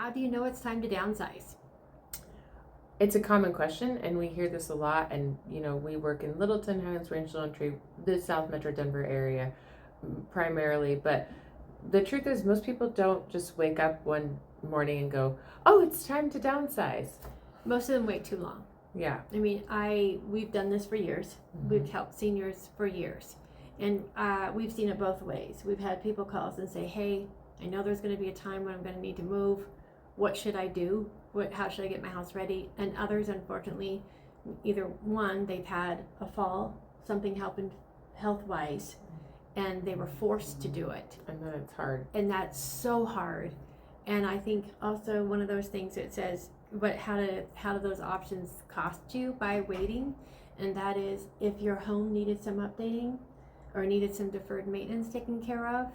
how do you know it's time to downsize? It's a common question, and we hear this a lot. And we work in Littleton, Highlands Range, Tree, the South Metro Denver area, primarily. But the truth is, most people don't just wake up one morning and go, "Oh, it's time to downsize." Most of them wait too long. Yeah. I mean, we've done this for years. Mhm. We've helped seniors for years, and we've seen it both ways. We've had people call us and say, "Hey, I know there's going to be a time when I'm going to need to move. What should I do? How should I get my house ready?" And others, unfortunately, either one, they've had a fall, something happened health-wise, and they were forced to do it. And then it's hard. And that's so hard. And I think also one of those things that says, but how do those options cost you by waiting? And that is, if your home needed some updating or needed some deferred maintenance taken care of,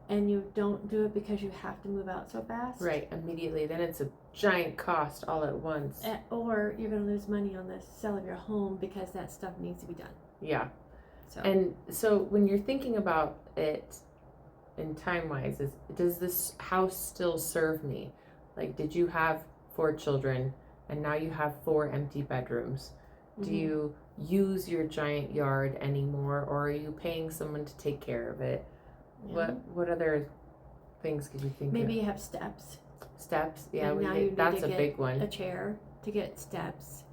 and you don't do it because you have to move out so fast. Right, immediately. Then it's a giant cost all at once. Or you're going to lose money on the sale of your home because that stuff needs to be done. Yeah. And so when you're thinking about it in time-wise, does this house still serve me? Like, did you have 4 children and now you have 4 empty bedrooms? Mm-hmm. Do you use your giant yard anymore, or are you paying someone to take care of it? Yeah. What other things could you think of? Maybe you have steps. Steps, yeah, that's a big one. A chair to get steps.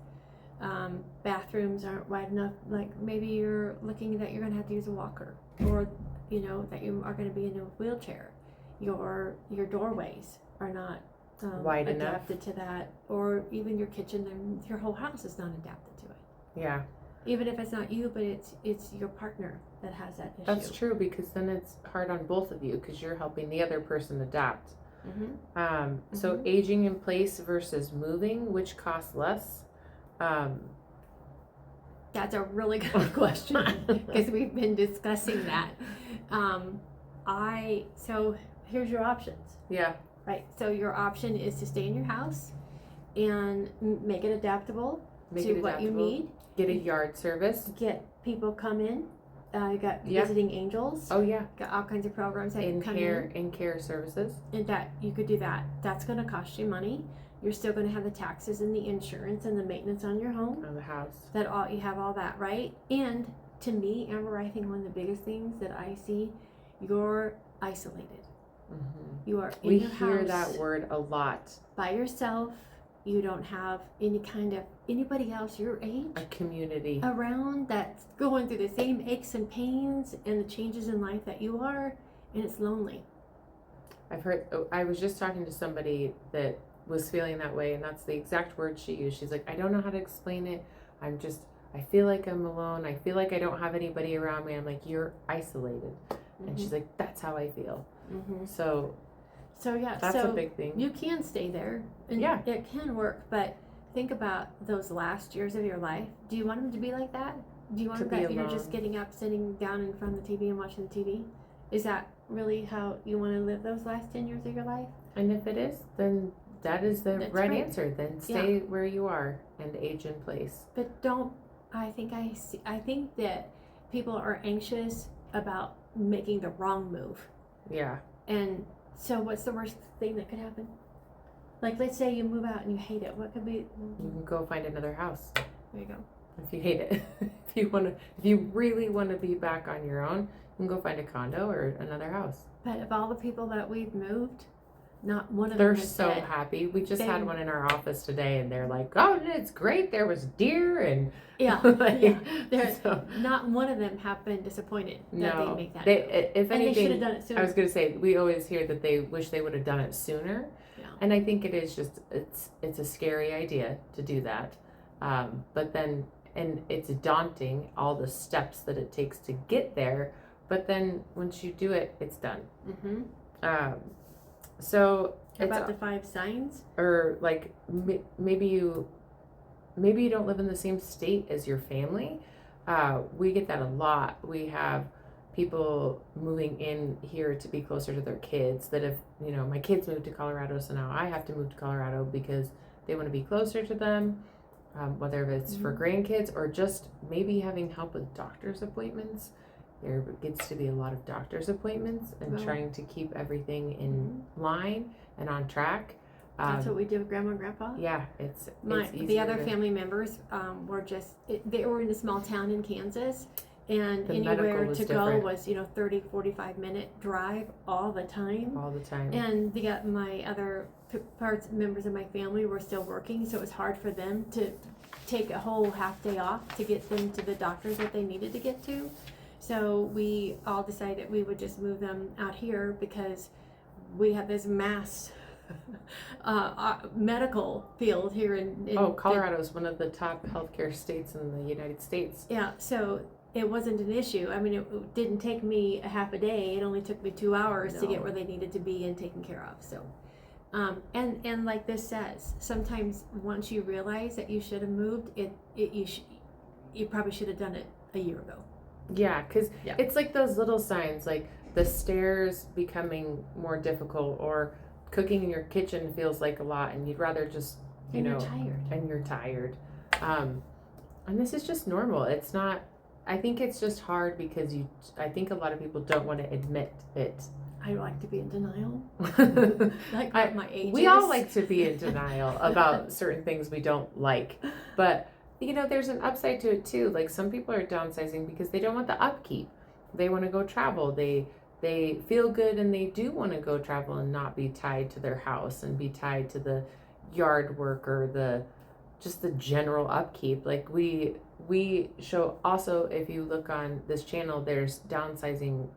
Bathrooms aren't wide enough. Like, maybe you're looking that you're going to have to use a walker, or that you are going to be in a wheelchair. Your doorways are not wide adapted enough to that, or even your kitchen and your whole house is not adapted to it. Yeah. Even if it's not you, but it's your partner that has that issue. That's true, because then it's hard on both of you because you're helping the other person adapt. Mm-hmm. So aging in place versus moving, which costs less? That's a really good question, because we've been discussing that. So here's your options. Yeah. Right. So your option is to stay in your house and make it adaptable to what you need. Get a yard service. Get people come in. You got visiting angels. Oh yeah. Got all kinds of programs that you come in. In-care services. And that you could do that. That's going to cost you money. You're still going to have the taxes and the insurance and the maintenance on your home. On the house. You have all that, right? And to me, Amber, I think one of the biggest things that I see, you're isolated. Mm-hmm. You are in your house. We hear that word a lot. By yourself. You don't have anybody else your age. A community. Around that's going through the same aches and pains and the changes in life that you are, and it's lonely. I was just talking to somebody that was feeling that way, and that's the exact word she used. She's like, I don't know how to explain it. I feel like I'm alone. I feel like I don't have anybody around me. I'm like, you're isolated. Mm-hmm. And she's like, that's how I feel. Mm-hmm. So yeah, that's a big thing. You can stay there, and it can work, but think about those last years of your life. Do you want them to be like that? Do you want that you're just getting up, sitting down in front of the TV and watching the TV? Is that really how you want to live those last 10 years of your life? And if it is, then that is the right answer. Then stay where you are and age in place. But I think that people are anxious about making the wrong move. Yeah. And so what's the worst thing that could happen? Like, let's say you move out and you hate it. What could be? You can go find another house. There you go. If you hate it. If you really want to be back on your own, you can go find a condo or another house. But of all the people that we've moved, not one of them is so dead. Happy. We just had one in our office today, and they're like, "Oh, it's great. There was deer and Not one of them have been disappointed that they make that. If anything, they should have done it sooner. I was going to say, we always hear that they wish they would have done it sooner, and I think it is just it's a scary idea to do that, but then it's daunting, all the steps that it takes to get there, but then once you do it, it's done. Mm-hmm. So how about the 5 signs? Or like maybe you don't live in the same state as your family. We get that a lot. We have people moving in here to be closer to their kids that have, my kids moved to Colorado, so now I have to move to Colorado because they want to be closer to them, whether it's for grandkids or just maybe having help with doctor's appointments. There gets to be a lot of doctor's appointments and trying to keep everything in line and on track. That's what we did with Grandma and Grandpa. Yeah, it's easier. The other family members were they were in a small town in Kansas, and anywhere to go was 30, 45-minute drive all the time. And my other members of my family were still working, so it was hard for them to take a whole half day off to get them to the doctors that they needed to get to. So we all decided we would just move them out here because we have this mass medical field here in Colorado is one of the top healthcare states in the United States. Yeah, so it wasn't an issue. I mean, it didn't take me a half a day. It only took me 2 hours to get where they needed to be and taken care of. So, and like this says, sometimes once you realize that you should have moved, you probably should have done it a year ago. Yeah, because it's like those little signs, like the stairs becoming more difficult, or cooking in your kitchen feels like a lot, and you'd rather just you're tired. And you're tired. And this is just normal. It's not. I think it's just hard because I think a lot of people don't want to admit it. I like to be in denial. Like my age. We all like to be in denial about certain things we don't like, but there's an upside to it too. Like some people are downsizing because they don't want the upkeep. They want to go travel. They feel good, and they do want to go travel and not be tied to their house and be tied to the yard work or the general upkeep. Like we show also, if you look on this channel, there's downsizing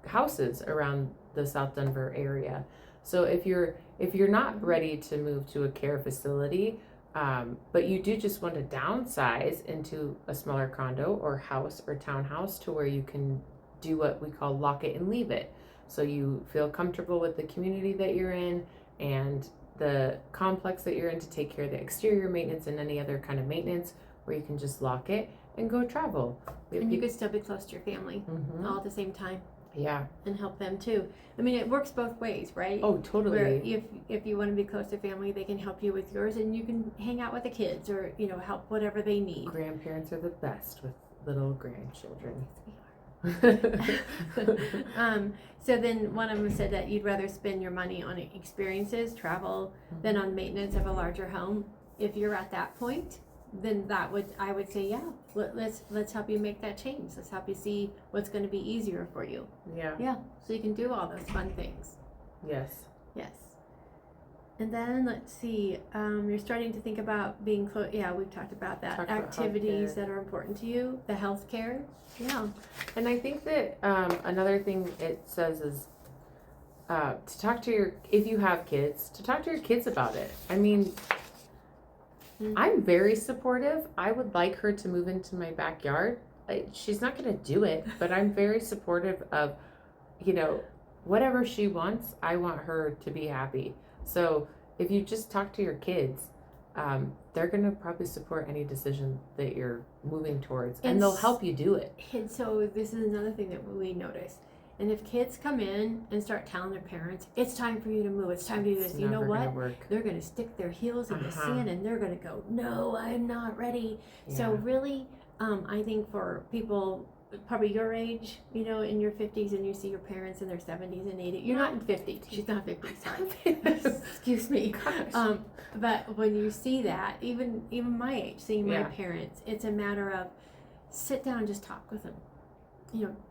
houses around the South Denver area. So if you're not ready to move to a care facility, but you do just want to downsize into a smaller condo or house or townhouse to where you can do what we call lock it and leave it. So you feel comfortable with the community that you're in and the complex that you're in to take care of the exterior maintenance and any other kind of maintenance, where you can just lock it and go travel. And you could still be close to your family all at the same time. Yeah. And help them too. I mean, it works both ways, right? Oh, totally. Where if you want to be close to family, they can help you with yours, and you can hang out with the kids or, help whatever they need. Grandparents are the best with little grandchildren. So then one of them said that you'd rather spend your money on experiences, travel, than on maintenance of a larger home. If you're at that point, then I would say, yeah, let's help you make that change. Let's help you see what's going to be easier for you. Yeah. So you can do all those fun things. Yes. And then let's see, you're starting to think about being close. Yeah, we've talked about that. Activities that are important to you, the healthcare. Yeah. And I think that another thing it says is to talk to if you have kids, to talk to your kids about it. I mean, I'm very supportive. I would like her to move into my backyard. She's not going to do it, but I'm very supportive of, whatever she wants. I want her to be happy. So if you just talk to your kids, they're going to probably support any decision that you're moving towards, and they'll help you do it. And so this is another thing that we notice. And if kids come in and start telling their parents, it's time for you to move, it's time to do this, you know what? They're going to stick their heels in the sand, and they're going to go, no, I'm not ready. Yeah. So really, I think for people probably your age, in your 50s, and you see your parents in their 70s and 80s. You're not in 50. She's not 50, sorry. Excuse me. But when you see that, even my age, seeing my parents, it's a matter of sit down and just talk with them.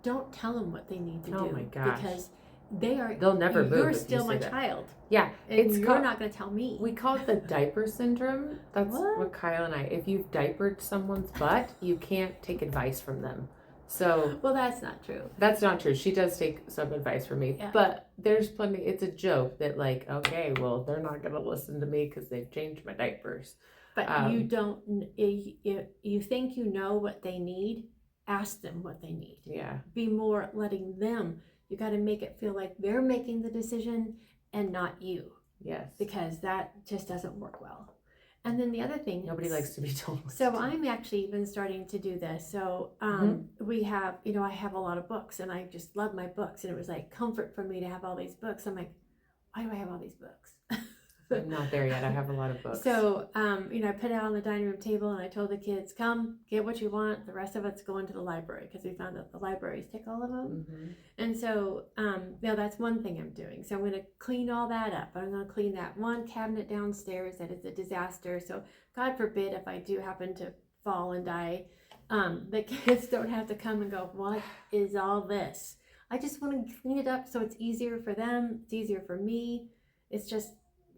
Don't tell them what they need to do. Oh my gosh. Because they'll never move. You're still my child. Yeah. And you're not going to tell me. We call it the diaper syndrome. That's what Kyle and if you've diapered someone's butt, you can't take advice from them. So well, that's not true. That's not true. She does take some advice from me, but there's plenty. It's a joke that okay, well, they're not going to listen to me because they've changed my diapers. But you don't. You think you know what they need. Ask them what they need. Yeah. Be more letting them. You got to make it feel like they're making the decision and not you. Yes. Because that just doesn't work well. And then the other thing, nobody likes to be told. So I'm actually even starting to do this. So we have, I have a lot of books, and I just love my books, and it was like comfort for me to have all these books. I'm like, why do I have all these books? I'm not there yet. I have a lot of books. So, I put it on the dining room table and I told the kids, come get what you want. The rest of it's going to the library because we found that the libraries take all of them. Mm-hmm. And so, that's one thing I'm doing. So I'm going to clean all that up. I'm going to clean that one cabinet downstairs that is a disaster. So God forbid if I do happen to fall and die, the kids don't have to come and go, what is all this? I just want to clean it up so it's easier for them. It's easier for me. It's just,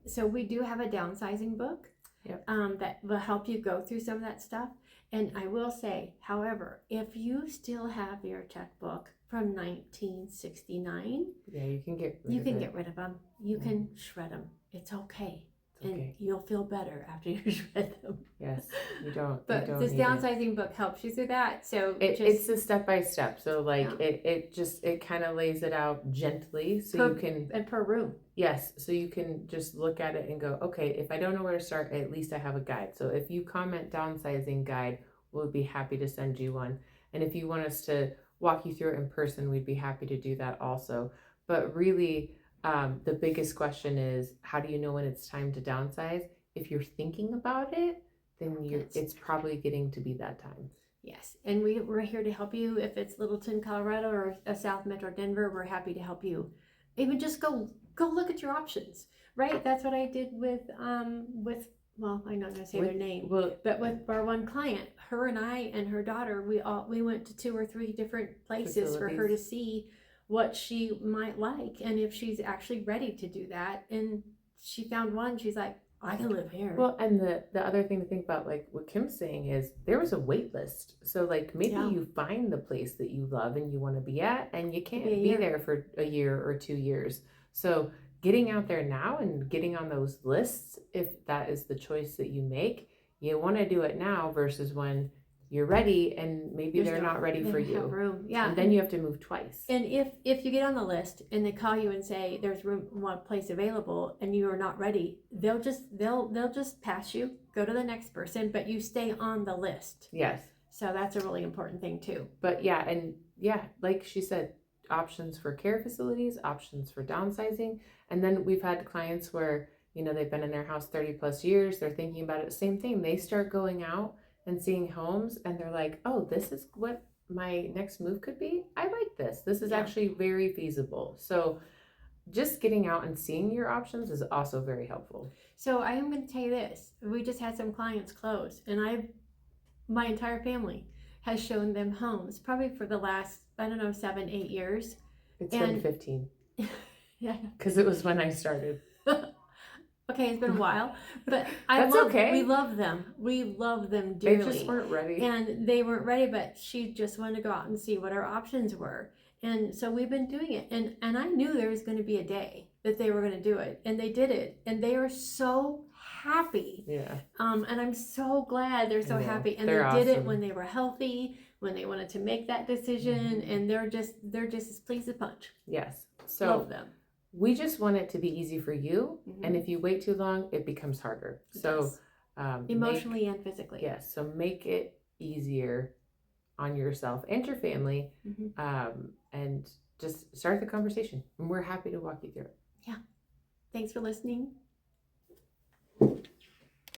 so we do have a downsizing book. Yep. That will help you go through some of that stuff. And I will say, however, if you still have your checkbook from 1969, yeah, you can get rid of them. You can shred them. It's okay. It's okay. And you'll feel better after you shred them. Yes, you don't. But this downsizing book helps you through that. So it's a step by step. So like it kind of lays it out gently, so you can per room. Yes, so you can just look at it and go, okay, if I don't know where to start, at least I have a guide. So if you comment downsizing guide, we'll be happy to send you one. And if you want us to walk you through it in person, we'd be happy to do that also. But really, the biggest question is, how do you know when it's time to downsize? If you're thinking about it, then it's probably getting to be that time. Yes, and we're here to help you. If it's Littleton, Colorado, or South Metro Denver, we're happy to help you. Even just go look at your options, right? That's what I did with well, I'm not gonna say their name, but with our one client, her and I and her daughter, we went to 2 or 3 different places for her to see what she might like and if she's actually ready to do that. And she found one. She's like, I can live here. Well, and the other thing to think about, like what Kim's saying, is there was a wait list. So like maybe you find the place that you love and you want to be at, and you can't be there for a year or 2 years. So getting out there now and getting on those lists, if that is the choice that you make, you want to do it now versus when you're ready and maybe they're not ready for you. Room. Yeah. And then you have to move twice. And if you get on the list and they call you and say there's one place available and you are not ready, they'll just pass you, go to the next person, but you stay on the list. Yes. So that's a really important thing too. But like she said, options for care facilities, options for downsizing. And then we've had clients where, they've been in their house 30 plus years. They're thinking about it. Same thing. They start going out and seeing homes and they're like, oh, this is what my next move could be. I like this. This is actually very feasible. So just getting out and seeing your options is also very helpful. So I am going to tell you this. We just had some clients close and my entire family has shown them homes probably for the last, 7-8 years. It's been 15. Yeah. Because it was when I started. Okay, it's been a while, but we love them. We love them dearly. They just weren't ready. And they weren't ready, but she just wanted to go out and see what our options were. And so we've been doing it. And I knew there was going to be a day that they were going to do it. And they did it. And they are so happy. Yeah. And I'm so glad they're so happy. And they did it when they were healthy, when they wanted to make that decision. Mm-hmm. And they're just as pleased as punch. Yes. So love them. We just want it to be easy for you. Mm-hmm. And if you wait too long, it becomes harder. So emotionally and physically. Yes. So make it easier on yourself and your family. Mm-hmm. And just start the conversation. And we're happy to walk you through it. Yeah. Thanks for listening.